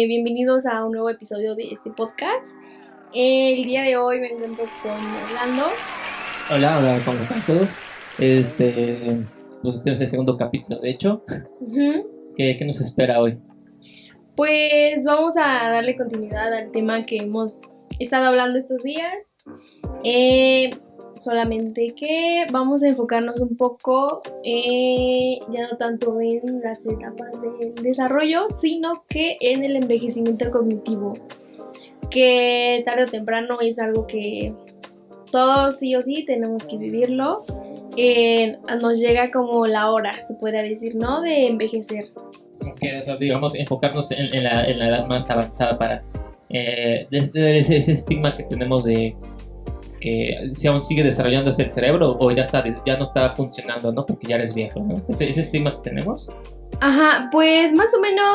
Bienvenidos a un nuevo episodio de este podcast. El día de hoy me encuentro con Orlando. Hola, ¿cómo están todos? Pues este es el segundo capítulo, de hecho. ¿Qué nos espera hoy? Pues vamos a darle continuidad al tema que hemos estado hablando estos días. Solamente que vamos a enfocarnos un poco, ya no tanto en las etapas del desarrollo, sino que en el envejecimiento cognitivo, que tarde o temprano es algo que todos sí o sí tenemos que vivirlo. Nos llega como la hora, se podría decir, ¿no? De envejecer. O sea, digamos, enfocarnos en la edad más avanzada para desde ese estigma que tenemos de que si aún sigue desarrollándose el cerebro o ya no está funcionando, ¿no? Porque ya eres viejo, ¿no? Ese estigma que tenemos. Ajá, pues más o menos,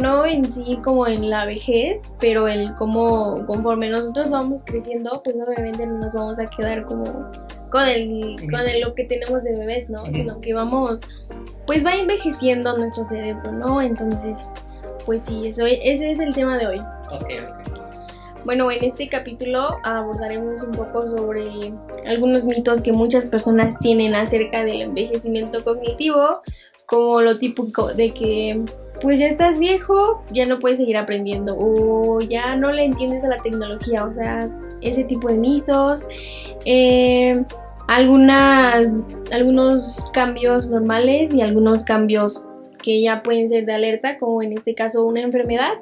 no en sí como en la vejez, pero el cómo conforme nosotros vamos creciendo, pues obviamente no nos vamos a quedar como con lo que tenemos de bebés, ¿no? Sino que pues va envejeciendo nuestro cerebro, ¿no? Entonces, pues sí, ese es el tema de hoy. Ok. Bueno, en este capítulo abordaremos un poco sobre algunos mitos que muchas personas tienen acerca del envejecimiento cognitivo, como lo típico de que pues ya estás viejo, ya no puedes seguir aprendiendo o ya no le entiendes a la tecnología, o sea, ese tipo de mitos. Algunos cambios normales y algunos cambios que ya pueden ser de alerta, como en este caso una enfermedad.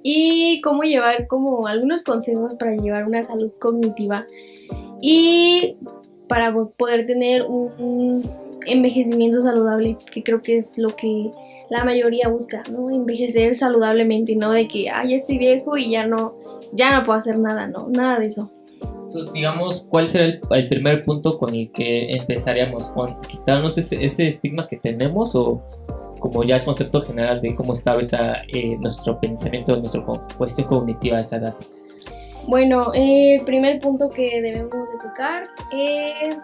Y cómo llevar como algunos consejos para llevar una salud cognitiva y para poder tener un envejecimiento saludable, que creo que es lo que la mayoría busca, ¿no? Envejecer saludablemente, no de que ya estoy viejo y ya no puedo hacer nada, no, nada de eso. Entonces, digamos, ¿cuál será el primer punto con el que empezaríamos? ¿Con quitarnos ese estigma que tenemos o como ya el concepto general de cómo está ahorita nuestro pensamiento, nuestra cuestión cognitiva a esa edad? Bueno, el primer punto que debemos de tocar es,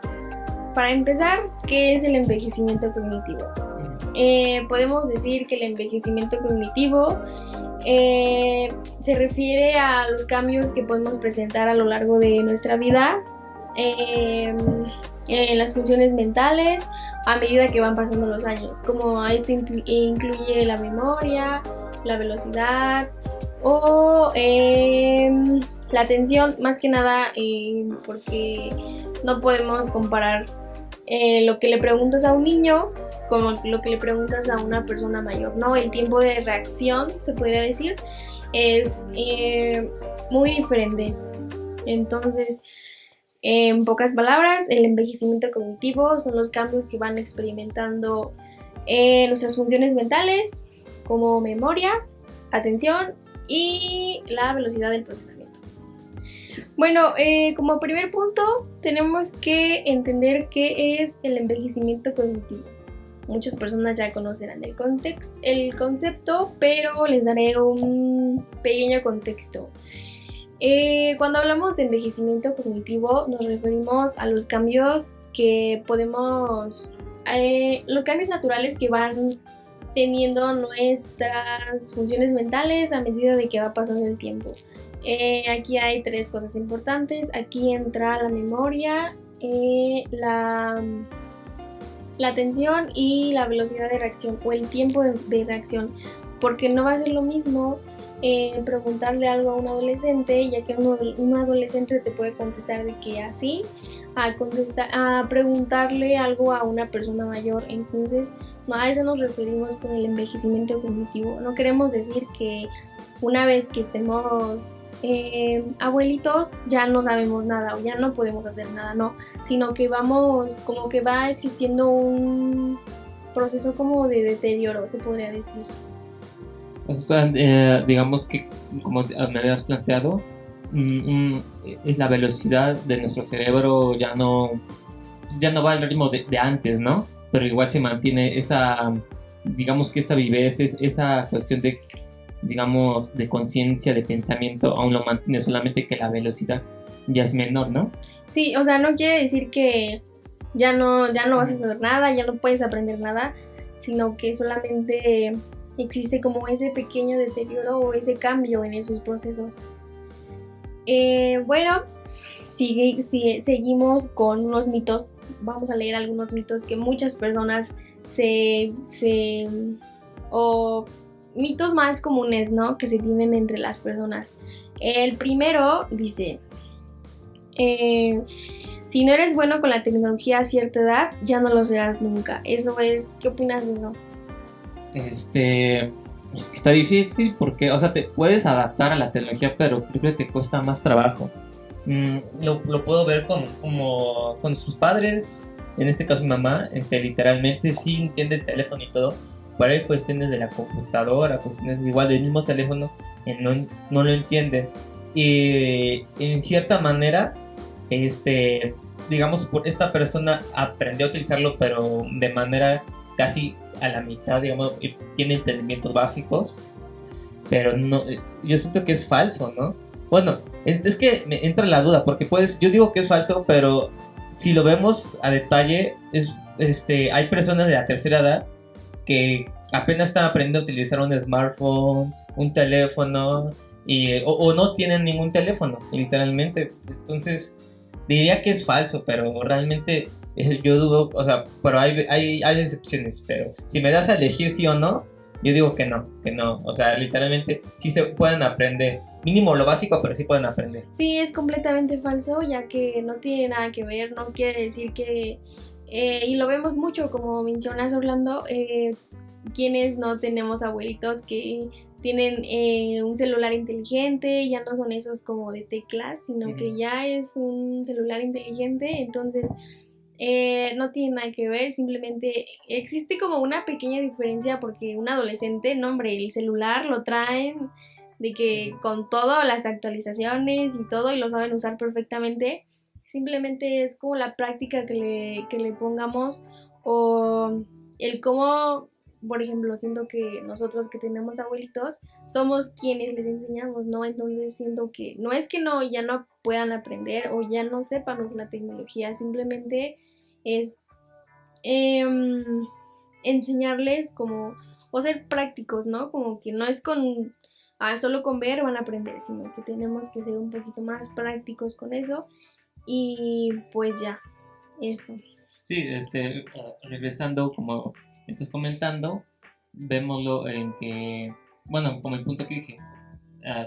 para empezar, ¿qué es el envejecimiento cognitivo? Podemos decir que el envejecimiento cognitivo se refiere a los cambios que podemos presentar a lo largo de nuestra vida en las funciones mentales a medida que van pasando los años, como esto incluye la memoria, la velocidad o la atención, más que nada porque no podemos comparar lo que le preguntas a un niño como lo que le preguntas a una persona mayor, ¿no? El tiempo de reacción, se podría decir, es muy diferente. Entonces, en pocas palabras, el envejecimiento cognitivo son los cambios que van experimentando nuestras funciones mentales, como memoria, atención y la velocidad del procesamiento. Bueno, como primer punto, tenemos que entender qué es el envejecimiento cognitivo. Muchas personas ya conocerán el concepto, pero les daré un pequeño contexto. Cuando hablamos de envejecimiento cognitivo, nos referimos a los cambios que los cambios naturales que van teniendo nuestras funciones mentales a medida de que va pasando el tiempo. Aquí hay tres cosas importantes. Aquí entra la memoria, la atención y la velocidad de reacción o el tiempo de reacción, porque no va a ser lo mismo preguntarle algo a un adolescente, ya que un adolescente te puede contestar de que así, a preguntarle algo a una persona mayor. Entonces, no, a eso nos referimos con el envejecimiento cognitivo. No queremos decir que una vez que estemos abuelitos ya no sabemos nada o ya no podemos hacer nada, no, sino que como que va existiendo un proceso como de deterioro, se podría decir. O sea, digamos que, como me habías planteado, es la velocidad de nuestro cerebro ya no va al ritmo de antes, ¿no? Pero igual se mantiene digamos que esa viveza, esa cuestión digamos, de conciencia, de pensamiento, aún lo mantiene, solamente que la velocidad ya es menor, ¿no? Sí, o sea, no quiere decir que ya no vas a saber nada, ya no puedes aprender nada, sino que solamente existe como ese pequeño deterioro o ese cambio en esos procesos. Bueno, seguimos con unos mitos. Vamos a leer algunos mitos que muchas personas o mitos más comunes, ¿no? Que se tienen entre las personas. El primero dice, si no eres bueno con la tecnología a cierta edad, ya no lo serás nunca. Eso es, ¿qué opinas de eso? Es que está difícil porque, o sea, te puedes adaptar a la tecnología, pero creo que te cuesta más trabajo. Lo puedo ver con sus padres, en este caso mi mamá, literalmente sí entiende el teléfono y todo, pero hay cuestiones de la computadora, cuestiones igual del mismo teléfono, no lo entienden. Y en cierta manera, digamos, esta persona aprendió a utilizarlo, pero de manera casi a la mitad, digamos, y tiene entendimientos básicos, pero no, yo siento que es falso, ¿no? Bueno, es que me entra la duda, porque pues yo digo que es falso, pero si lo vemos a detalle, hay personas de la tercera edad que apenas están aprendiendo a utilizar un smartphone, un teléfono, o no tienen ningún teléfono, literalmente. Entonces, diría que es falso, pero realmente yo dudo, o sea, pero hay excepciones, pero si me das a elegir sí o no, yo digo que no, o sea, literalmente sí se pueden aprender, mínimo lo básico, pero sí pueden aprender. Sí, es completamente falso, ya que no tiene nada que ver, no quiere decir que, y lo vemos mucho, como mencionas Orlando, quienes no tenemos abuelitos que tienen un celular inteligente, ya no son esos como de teclas, sino que ya es un celular inteligente, entonces no tiene nada que ver, simplemente existe como una pequeña diferencia porque un adolescente, no hombre, el celular lo traen de que con todas las actualizaciones y todo y lo saben usar perfectamente, simplemente es como la práctica que le pongamos o el cómo, por ejemplo, siento que nosotros que tenemos abuelitos somos quienes les enseñamos, ¿no? Entonces siento que no es que no, ya no puedan aprender o ya no sepan usar la tecnología, simplemente es enseñarles como, o ser prácticos, ¿no? Como que no es solo con ver van a aprender, sino que tenemos que ser un poquito más prácticos con eso y pues ya, eso. Sí, regresando como estás comentando, vémoslo en que, bueno, como el punto que dije, uh,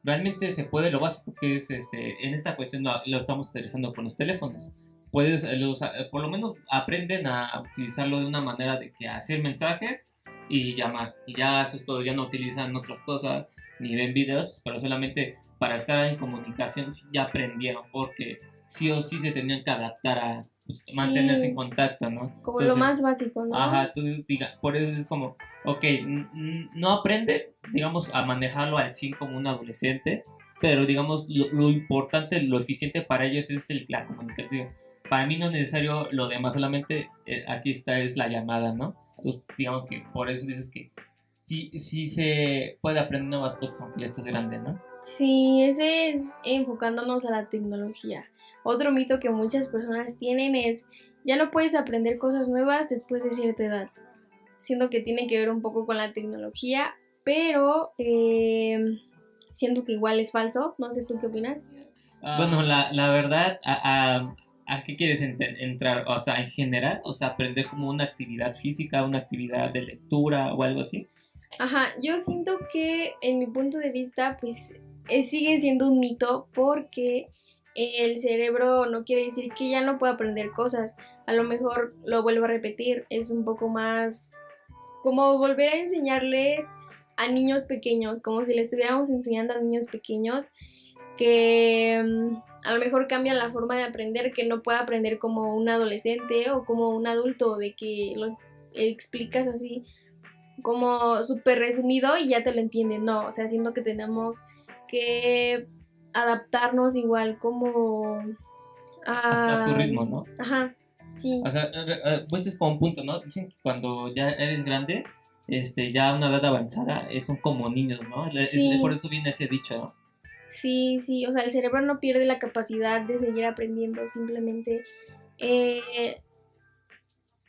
realmente se puede, lo básico que es, en esta cuestión lo estamos utilizando con los teléfonos. Puedes, por lo menos aprenden a utilizarlo de una manera de que hacer mensajes y llamar. Y ya eso es todo, ya no utilizan otras cosas ni ven videos, pues, pero solamente para estar en comunicación sí ya aprendieron, porque sí o sí se tenían que adaptar a pues, mantenerse en Sí, contacto, ¿no? como lo Entonces, más básico, ¿no? ajá, entonces por eso es como, ok, no aprende, digamos, a manejarlo al 100 como un adolescente, pero digamos, lo importante, lo eficiente para ellos es la comunicación. Para mí no es necesario lo demás, solamente aquí está es la llamada, ¿no? Entonces, digamos que por eso dices que sí se puede aprender nuevas cosas aunque ya estás grande, ¿no? Sí, ese es enfocándonos a la tecnología. Otro mito que muchas personas tienen es, ya no puedes aprender cosas nuevas después de cierta edad. Siento que tiene que ver un poco con la tecnología, pero siento que igual es falso. No sé tú qué opinas. Bueno, la verdad, ¿a qué quieres entrar? O sea, en general, o sea, aprender como una actividad física, una actividad de lectura o algo así. Ajá, yo siento que en mi punto de vista, pues sigue siendo un mito porque el cerebro no quiere decir que ya no pueda aprender cosas. A lo mejor lo vuelvo a repetir, es un poco más como volver a enseñarles a niños pequeños, como si le estuviéramos enseñando a niños pequeños que a lo mejor cambian la forma de aprender, que no puede aprender como un adolescente o como un adulto, de que los explicas así como súper resumido y ya te lo entienden, no, o sea, siento que tenemos que adaptarnos igual como A su a... ritmo, ¿no? Ajá, sí. O sea, pues es como un punto, ¿no? Dicen que cuando ya eres grande, ya a una edad avanzada, son como niños, ¿no? Por Sí, eso viene ese dicho, ¿no? sí, sí, o sea, el cerebro no pierde la capacidad de seguir aprendiendo, simplemente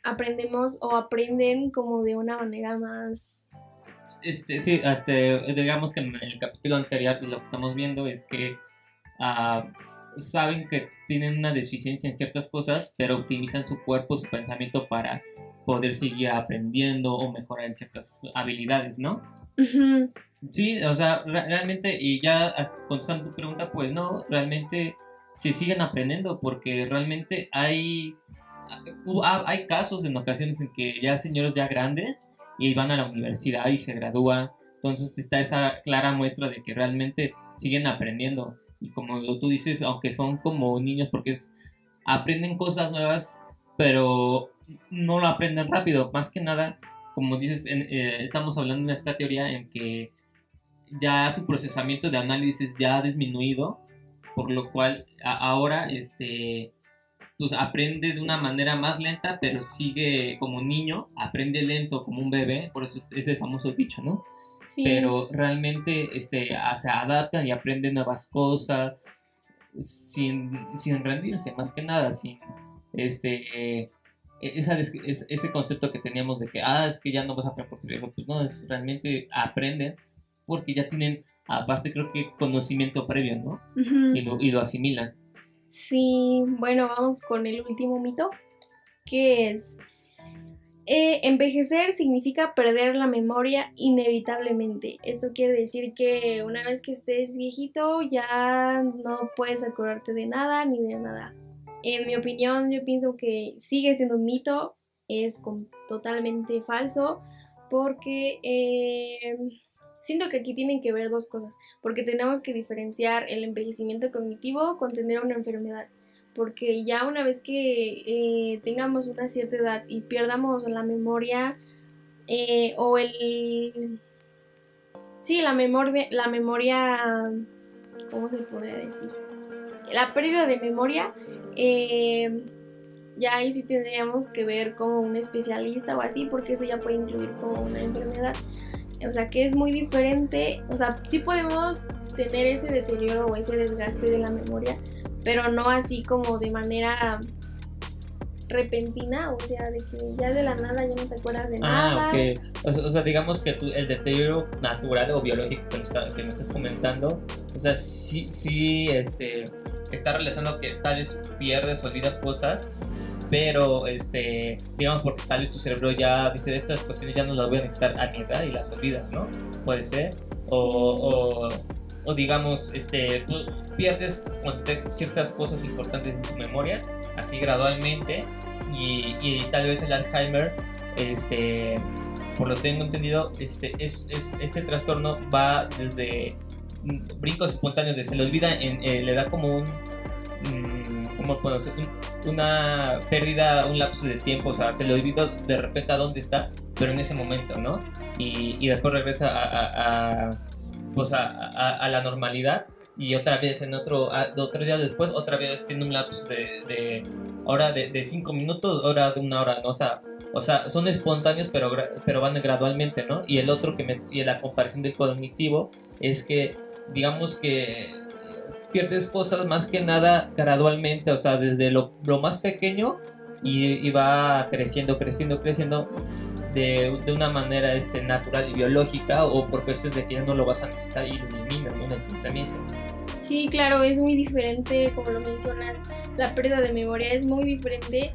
aprendemos o aprenden como de una manera más, Sí, digamos que en el capítulo anterior lo que estamos viendo es que ah, saben que tienen una deficiencia en ciertas cosas, pero optimizan su cuerpo, su pensamiento para poder seguir aprendiendo o mejorar en ciertas habilidades, ¿no? Ujú. Sí, o sea, realmente, y ya contestando tu pregunta, pues no, realmente se siguen aprendiendo porque realmente hay casos en ocasiones en que ya señores ya grandes y van a la universidad y se gradúan, entonces está esa clara muestra de que realmente siguen aprendiendo y como tú dices, aunque son como niños porque aprenden cosas nuevas, pero no lo aprenden rápido, más que nada, como dices, estamos hablando de esta teoría en que ya su procesamiento de análisis ya ha disminuido, por lo cual ahora pues aprende de una manera más lenta, pero sigue como niño, aprende lento como un bebé, por eso es el famoso dicho, ¿no? Sí, Pero realmente se adaptan y aprenden nuevas cosas sin rendirse, más que nada, sin ese concepto que teníamos de que, es que ya no vas a aprender porque pues no, es realmente aprenden porque ya tienen, aparte creo que conocimiento previo, ¿no? ujú. Y lo asimilan. Sí, bueno, vamos con el último mito, que es, envejecer significa perder la memoria inevitablemente. Esto quiere decir que una vez que estés viejito ya no puedes acordarte de nada ni de nada. En mi opinión, yo pienso que sigue siendo un mito, es totalmente falso, porque siento que aquí tienen que ver dos cosas, porque tenemos que diferenciar el envejecimiento cognitivo con tener una enfermedad, porque ya una vez que tengamos una cierta edad y pierdamos la memoria o el... Sí, la memoria, ¿cómo se podría decir? La pérdida de memoria, eh, ya ahí sí tendríamos que ver como un especialista o así, porque eso ya puede incluir como una enfermedad. O sea, que es muy diferente. O sea, sí podemos tener ese deterioro o ese desgaste de la memoria, pero no así como de manera repentina, o sea, de que ya de la nada ya no te acuerdas de nada. Ok. O sea, digamos que el deterioro natural o biológico que me estás comentando, o sea, sí, está relacionado que tal vez pierdes o olvidas cosas, pero, digamos, porque tal vez tu cerebro ya dice, estas cuestiones ya no las voy a necesitar a mi edad y las olvidas, ¿no? Puede ser. Sí, O digamos, tú pierdes ciertas cosas importantes en tu memoria, así gradualmente, y tal vez el Alzheimer, por lo que tengo entendido, este trastorno va desde brincos espontáneos, de se le olvida, le da como ¿cómo puedo decir? Una pérdida, un lapso de tiempo, o sea, se le olvida de repente a dónde está, pero en ese momento, ¿no? Y después regresa pues a la normalidad y otra vez otro día después, otra vez tiene un lapso ahora de 5 minutos, ahora de una hora, ¿no? O sea, son espontáneos, pero van gradualmente, ¿no? Y el otro y la comparación del cognitivo es que, digamos que pierdes cosas más que nada gradualmente, o sea, desde lo más pequeño y va creciendo, creciendo, creciendo de una manera natural y biológica o por cuestiones de que ya no lo vas a necesitar y lo eliminas, ¿no? En el pensamiento. sí, claro, es muy diferente, como lo mencionas, la pérdida de memoria es muy diferente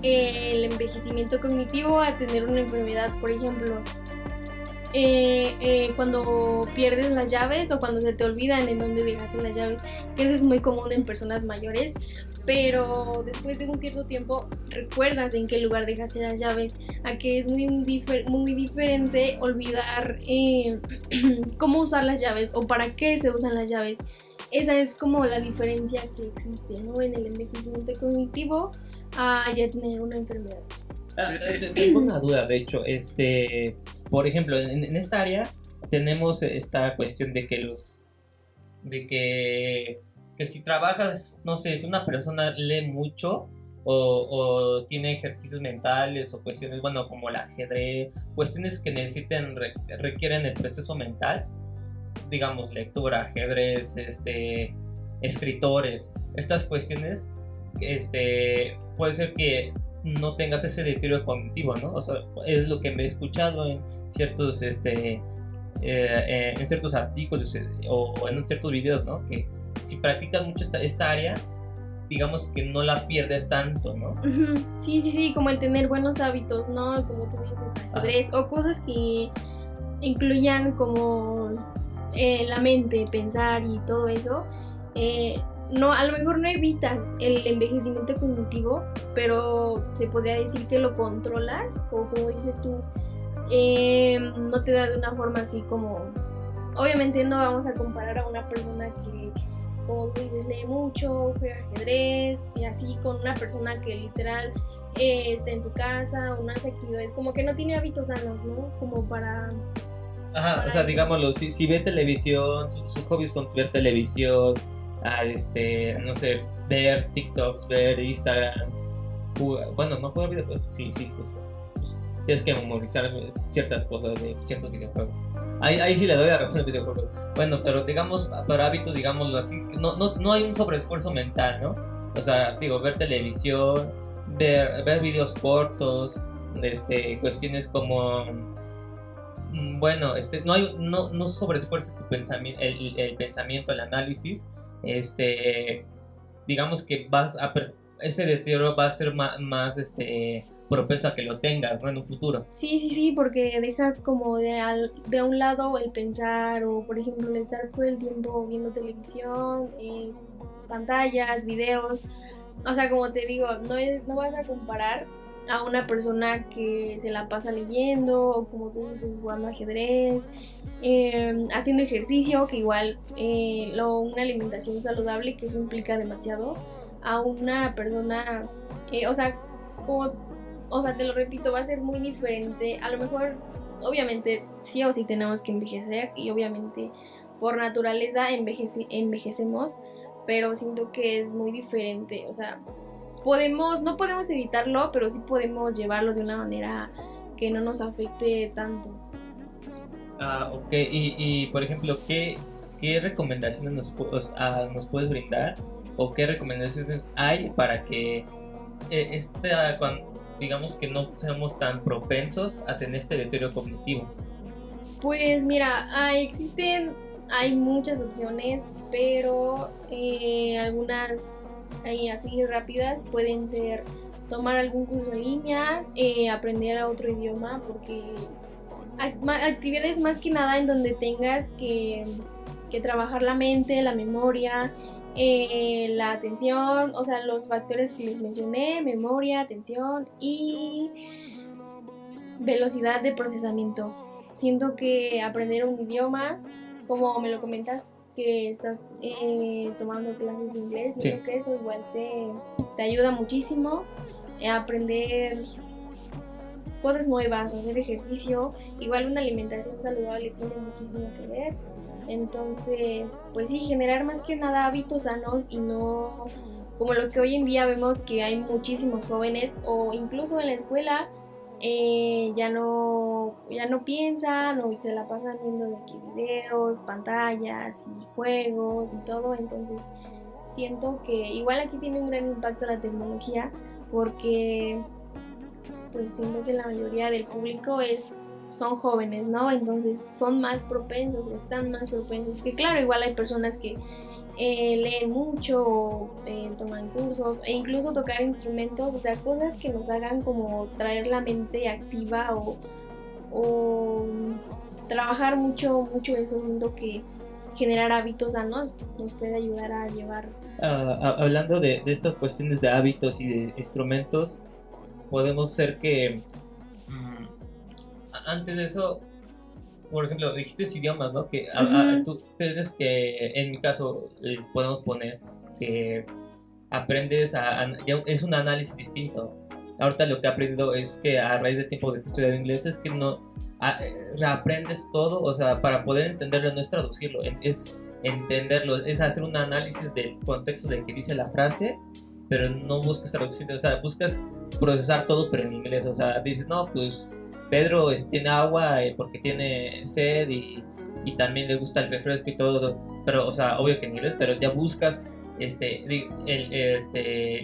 el envejecimiento cognitivo a tener una enfermedad, por ejemplo. Cuando pierdes las llaves o cuando se te olvidan en dónde dejaste las llaves, que eso es muy común en personas mayores, pero después de un cierto tiempo recuerdas en qué lugar dejaste las llaves, a que es muy diferente olvidar cómo usar las llaves o para qué se usan las llaves. Esa es como la diferencia que existe, ¿no? En el envejecimiento cognitivo a ya tener una enfermedad. Tengo una duda, de hecho, por ejemplo, en esta área tenemos esta cuestión de que si trabajas, no sé, si una persona lee mucho o tiene ejercicios mentales o cuestiones, bueno, como el ajedrez, cuestiones que requieren el proceso mental, digamos, lectura, ajedrez, escritores, estas cuestiones, puede ser que no tengas ese deterioro cognitivo, ¿no? O sea, es lo que me he escuchado en ciertos, en ciertos artículos o en ciertos videos, ¿no? Que si practicas mucho esta área, digamos que no la pierdes tanto, ¿no? Sí, como el tener buenos hábitos, ¿no? Como tú dices, ajedrez, o cosas que incluyan como la mente, pensar y todo eso. No, a lo mejor no evitas el envejecimiento cognitivo, pero se podría decir que lo controlas, o como dices tú, no te da de una forma así como... Obviamente no vamos a comparar a una persona que, como tú dices, lee mucho, juega ajedrez, y así con una persona que literal está en su casa, o no hace actividades, como que no tiene hábitos sanos, ¿no? Como para... Ajá, o sea, digámoslo, si ve televisión, sus hobbies son ver televisión, no sé, ver TikToks, ver Instagram, bueno, no jugar videojuegos, sí, pues, tienes que memorizar ciertas cosas de ciertos videojuegos. Ahí sí le doy la razón al videojuego. Bueno, pero digamos, para hábitos, digámoslo así, no hay un sobreesfuerzo mental, ¿no? O sea, digo, ver televisión, ver videos cortos, cuestiones como... Bueno, no sobreesfuerces tu pensamiento, el pensamiento, el análisis. Digamos que ese deterioro va a ser más propenso a que lo tengas, ¿no? En un futuro. Sí, porque dejas como de un lado el pensar, o por ejemplo el estar todo el tiempo viendo televisión, pantallas, videos. O sea, como te digo, no vas a comparar a una persona que se la pasa leyendo, o como tú dices, jugando ajedrez, haciendo ejercicio, que igual una alimentación saludable, que eso implica demasiado, a una persona, o sea, te lo repito, va a ser muy diferente. A lo mejor, obviamente, sí o sí tenemos que envejecer, y obviamente por naturaleza envejecemos, pero siento que es muy diferente. O sea, no podemos evitarlo, pero sí podemos llevarlo de una manera que no nos afecte tanto. Ok, y por ejemplo, ¿qué recomendaciones nos puedes brindar? ¿O qué recomendaciones hay para que digamos que no seamos tan propensos a tener este deterioro cognitivo? Pues mira, hay muchas opciones, pero algunas así rápidas pueden ser tomar algún curso en línea, aprender otro idioma, porque actividades más que nada en donde tengas que trabajar la mente, la memoria, la atención, o sea, los factores que les mencioné: memoria, atención y velocidad de procesamiento. Siento que aprender un idioma, como me lo comentas, que estás tomando clases de inglés, sí, creo que eso igual te ayuda muchísimo a aprender cosas nuevas, hacer ejercicio. Igual una alimentación saludable tiene muchísimo que ver. Entonces, pues sí, generar más que nada hábitos sanos, y no como lo que hoy en día vemos, que hay muchísimos jóvenes, o incluso en la escuela, ya no piensan, o se la pasan viendo de aquí videos, pantallas y juegos y todo. Entonces siento que igual aquí tiene un gran impacto la tecnología, porque pues siento que la mayoría del público son jóvenes, ¿no? Entonces son más propensos, o están más propensos, que claro, igual hay personas que leen mucho, o toman cursos, e incluso tocar instrumentos, o sea, cosas que nos hagan como traer la mente activa, o trabajar mucho eso. Siento que generar hábitos sanos nos puede ayudar a llevar. Hablando de estas cuestiones de hábitos y de instrumentos, podemos ser que antes de eso, por ejemplo, dijiste idiomas, ¿no? Que tú tienes que, en mi caso, podemos poner que aprendes es un análisis distinto. Ahorita lo que he aprendido es que a raíz del tiempo de que he estudiado inglés, es que no reaprendes todo, o sea, para poder entenderlo no es traducirlo, es entenderlo, es hacer un análisis del contexto del que dice la frase, pero no buscas traducirlo, o sea, buscas procesar todo, pero en inglés. O sea, dices, no, pues Pedro tiene agua porque tiene sed, y también le gusta el refresco y todo, pero, o sea, obvio que en inglés, pero ya buscas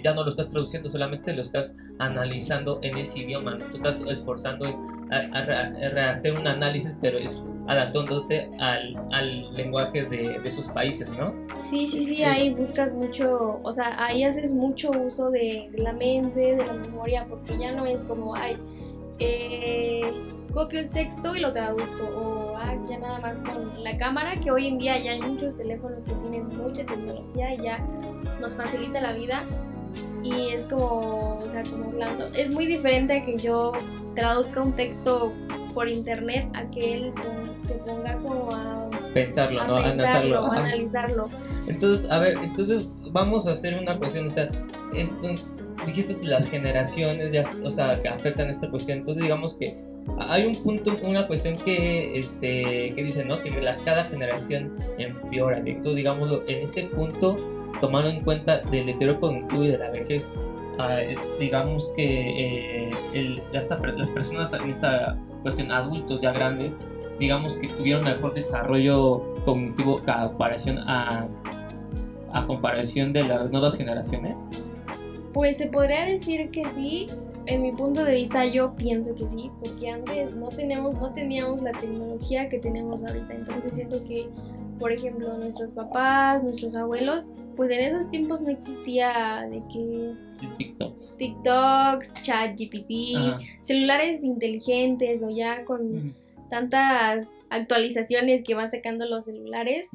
ya no lo estás traduciendo, solamente lo estás analizando en ese idioma, ¿no? Tú estás esforzando a hacer un análisis, pero es adaptándote al lenguaje de esos países, ¿no? Sí, ahí buscas mucho, o sea, ahí haces mucho uso de la mente, de la memoria, porque ya no es como, copio el texto y lo traduzco, o ya nada más con la cámara, que hoy en día ya hay muchos teléfonos que tienen mucha tecnología y ya nos facilita la vida, y es como, o sea, como hablando, es muy diferente a que yo traduzca un texto por internet a que él se ponga como a pensarlo, ¿no? A analizarlo. Entonces, a ver, vamos a hacer una cuestión, o sea, dijiste las generaciones ya, o sea, que afectan esta cuestión, entonces digamos que hay un punto, una cuestión que dice, ¿no? Que cada generación empeora, entonces digámoslo, en este punto, tomando en cuenta del deterioro cognitivo y de la vejez, digamos que las personas en esta cuestión, adultos ya grandes, digamos que tuvieron mejor desarrollo cognitivo a comparación de las nuevas generaciones. Pues se podría decir que sí. En mi punto de vista yo pienso que sí, porque antes no teníamos la tecnología que tenemos ahorita, entonces siento que, por ejemplo, nuestros papás, nuestros abuelos, pues en esos tiempos no existía de que TikToks, ChatGPT, celulares inteligentes, o ya con tantas actualizaciones que van sacando los celulares.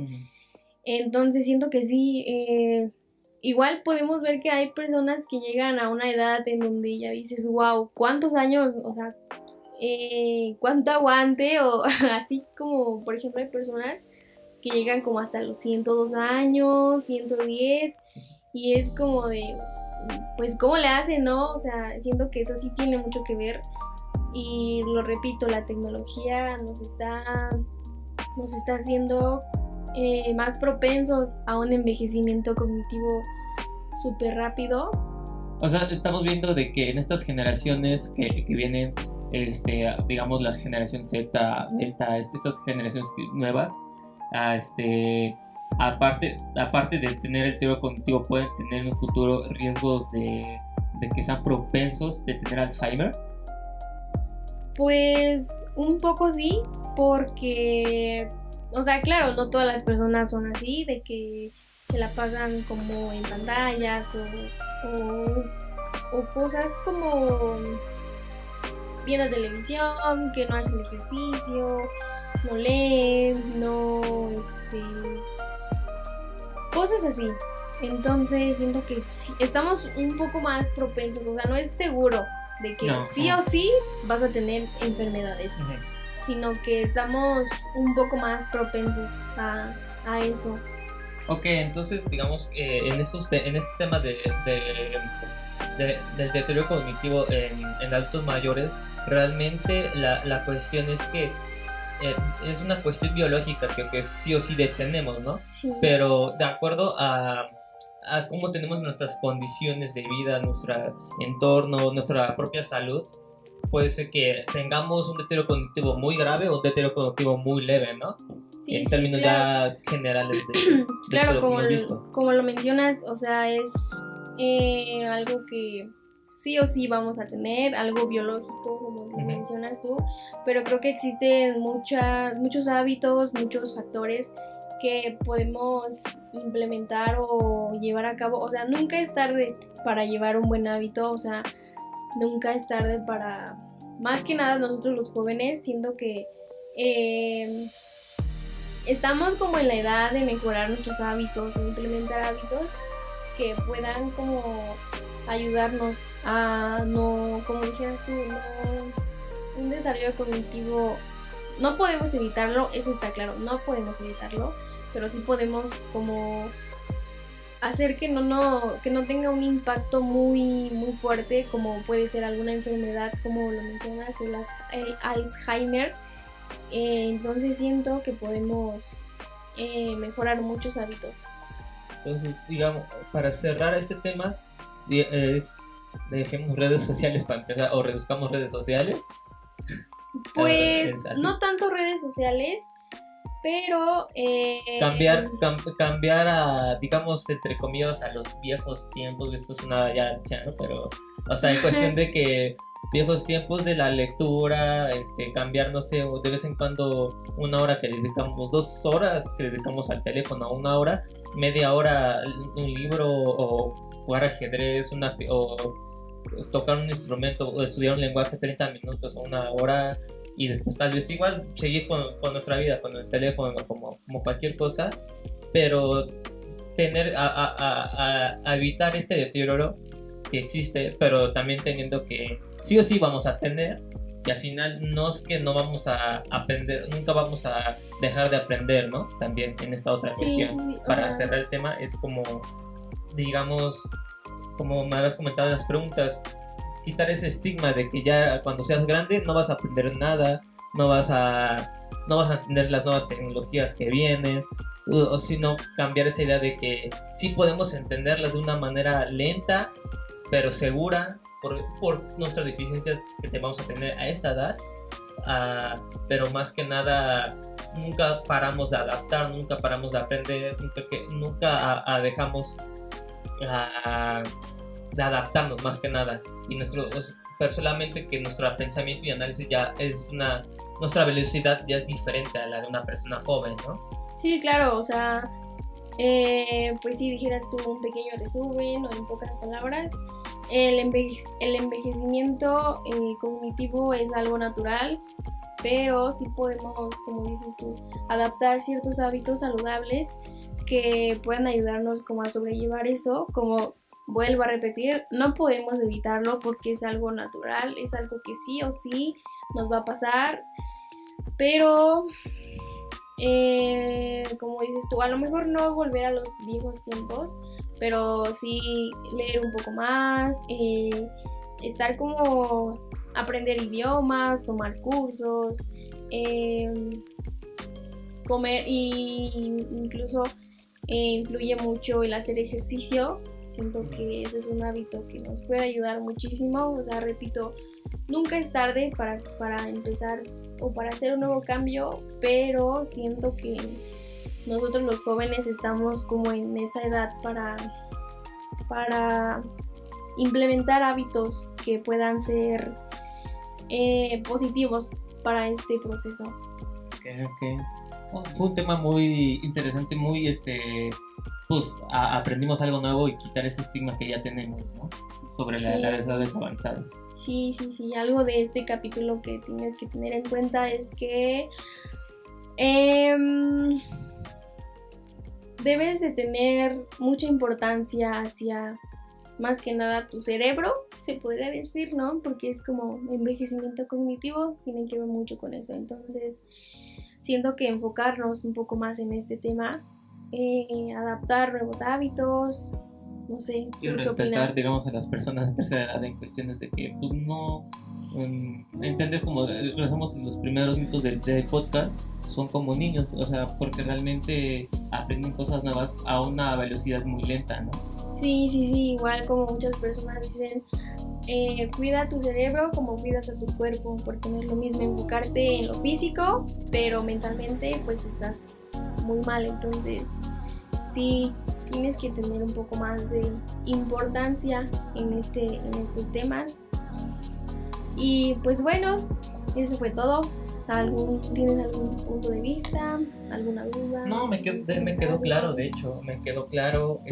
Entonces siento que sí. Igual podemos ver que hay personas que llegan a una edad en donde ya dices, wow, ¿cuántos años? O sea, ¿cuánto aguante? O así como, por ejemplo, hay personas que llegan como hasta los 102 años, 110, y es como de, pues, ¿cómo le hacen, no? O sea, siento que eso sí tiene mucho que ver, y lo repito, la tecnología nos está haciendo más propensos a un envejecimiento cognitivo súper rápido. O sea, estamos viendo de que en estas generaciones que vienen, digamos la generación Z, Delta, estas generaciones nuevas, aparte de tener el deterioro cognitivo, pueden tener en un futuro riesgos de que sean propensos de tener Alzheimer. Pues un poco sí, porque, o sea, claro, no todas las personas son así, de que se la pasan como en pantallas o cosas como viendo televisión, que no hacen ejercicio, no leen, cosas así. Entonces siento que sí, estamos un poco más propensos, o sea, no es seguro de que sí o sí vas a tener enfermedades, sino que estamos un poco más propensos a eso. Ok, entonces digamos en este tema del deterioro cognitivo en adultos mayores, realmente la cuestión es que es una cuestión biológica que sí o sí detenemos, ¿no? Sí. Pero de acuerdo a cómo tenemos nuestras condiciones de vida, nuestro entorno, nuestra propia salud, puede ser que tengamos un deterioro cognitivo muy grave o un deterioro cognitivo muy leve, ¿no? Sí, en términos claro. Ya generales de claro, como como lo mencionas, o sea, es algo que sí o sí vamos a tener, algo biológico, como lo mencionas tú, pero creo que existen muchos hábitos, muchos factores que podemos implementar o llevar a cabo. O sea, nunca es tarde para llevar un buen hábito, o sea, nunca es tarde para, más que nada nosotros los jóvenes, siento que estamos como en la edad de mejorar nuestros hábitos o implementar hábitos que puedan como ayudarnos a no, como dijeras tú, un desarrollo cognitivo. No podemos evitarlo, eso está claro, no podemos evitarlo, pero sí podemos como hacer que no tenga un impacto muy, muy fuerte, como puede ser alguna enfermedad, como lo mencionas, el Alzheimer. Entonces siento que podemos mejorar muchos hábitos. Entonces, digamos, para cerrar este tema, dejemos redes sociales para empezar, o reduzcamos redes sociales. Pues no tanto redes sociales, pero cambiar a, digamos, entre comillas, a los viejos tiempos. Esto es una ya anciano, pero, o sea, en cuestión de que viejos tiempos de la lectura, cambiar, no sé, de vez en cuando 1 hora que dedicamos, 2 horas que dedicamos al teléfono, 1 hora, media hora un libro, o jugar ajedrez, o tocar un instrumento, o estudiar un lenguaje 30 minutos o 1 hora, y después tal vez igual seguir con nuestra vida, con el teléfono, como cualquier cosa, pero tener a evitar este deterioro que existe, pero también teniendo que sí o sí vamos a tener, y al final no es que no vamos a aprender, nunca vamos a dejar de aprender, ¿no? También en esta otra cuestión, sí, para cerrar el tema, es como, digamos, como me habías comentado en las preguntas, quitar ese estigma de que ya cuando seas grande no vas a aprender nada, no vas a entender las nuevas tecnologías que vienen, o sino cambiar esa idea de que sí podemos entenderlas de una manera lenta pero segura, por nuestras deficiencias que vamos a tener a esa edad, pero más que nada nunca paramos de adaptar, nunca paramos de aprender, nunca dejamos de adaptarnos, más que nada, y pero solamente que nuestro pensamiento y análisis ya es nuestra velocidad ya es diferente a la de una persona joven, ¿no? Sí, claro, o sea, pues si dijeras tú un pequeño resumen o en pocas palabras, el envejecimiento cognitivo es algo natural, pero sí podemos, como dices tú, adaptar ciertos hábitos saludables que puedan ayudarnos como a sobrellevar eso. Como vuelvo a repetir, no podemos evitarlo porque es algo natural, es algo que sí o sí nos va a pasar, pero como dices tú, a lo mejor no volver a los viejos tiempos, pero sí leer un poco más, estar como aprender idiomas, tomar cursos, comer, y incluso influye mucho el hacer ejercicio. Siento que eso es un hábito que nos puede ayudar muchísimo. O sea, repito, nunca es tarde para empezar o para hacer un nuevo cambio, pero siento que nosotros los jóvenes estamos como en esa edad para implementar hábitos que puedan ser positivos para este proceso. Okay. Fue un tema muy interesante, muy pues aprendimos algo nuevo y quitar ese estigma que ya tenemos, ¿no? Sobre las edades avanzadas. Sí, algo de este capítulo que tienes que tener en cuenta es que debes de tener mucha importancia hacia, más que nada, tu cerebro, se podría decir, ¿no? Porque es como envejecimiento cognitivo, tiene que ver mucho con eso. Entonces, siento que enfocarnos un poco más en este tema, adaptar nuevos hábitos, no sé. Y respetar, digamos, a las personas de tercera edad en cuestiones de que, pues, no entender, como lo hacemos en los primeros minutos del podcast, son como niños, o sea, porque realmente aprenden cosas nuevas a una velocidad muy lenta, ¿no? Sí, igual como muchas personas dicen, cuida tu cerebro como cuidas a tu cuerpo, porque no es lo mismo enfocarte en lo físico, pero mentalmente pues estás muy mal. Entonces sí, tienes que tener un poco más de importancia en estos temas. Y pues bueno, eso fue todo. ¿Tienes algún punto de vista? ¿Alguna duda? No, me quedó claro, de hecho, me quedó claro,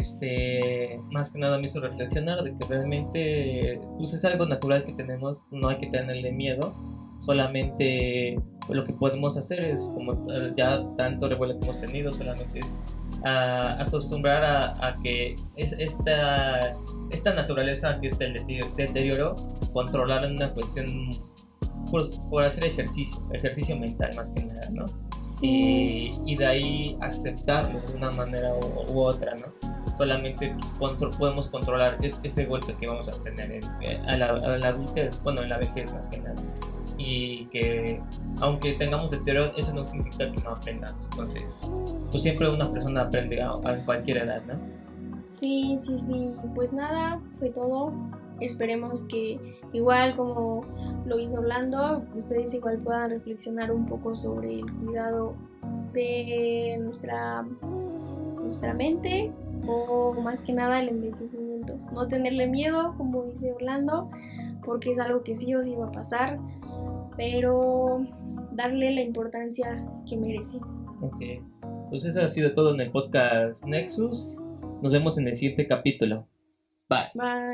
más que nada me hizo reflexionar de que realmente pues es algo natural que tenemos, no hay que tenerle miedo, solamente lo que podemos hacer es, como ya tanto revuelo que hemos tenido, solamente es acostumbrar a que esta naturaleza que es el deterioro, controlar en una cuestión por hacer ejercicio mental más que nada, ¿no? Sí. Y de ahí aceptarlo de una manera u otra, ¿no? Solamente podemos controlar ese golpe que vamos a tener a la adultez, bueno, en la vejez más que nada. Y que aunque tengamos deterioro, eso no significa que no aprendamos. Entonces, pues siempre una persona aprende a cualquier edad, ¿no? Sí, pues nada, fue todo. Esperemos que igual como lo hizo Orlando, ustedes igual puedan reflexionar un poco sobre el cuidado de nuestra mente, o más que nada el envejecimiento. No tenerle miedo, como dice Orlando, porque es algo que sí o sí va a pasar, pero darle la importancia que merece. Ok, pues eso ha sido todo en el podcast Nexus. Nos vemos en el siguiente capítulo. Bye. Bye.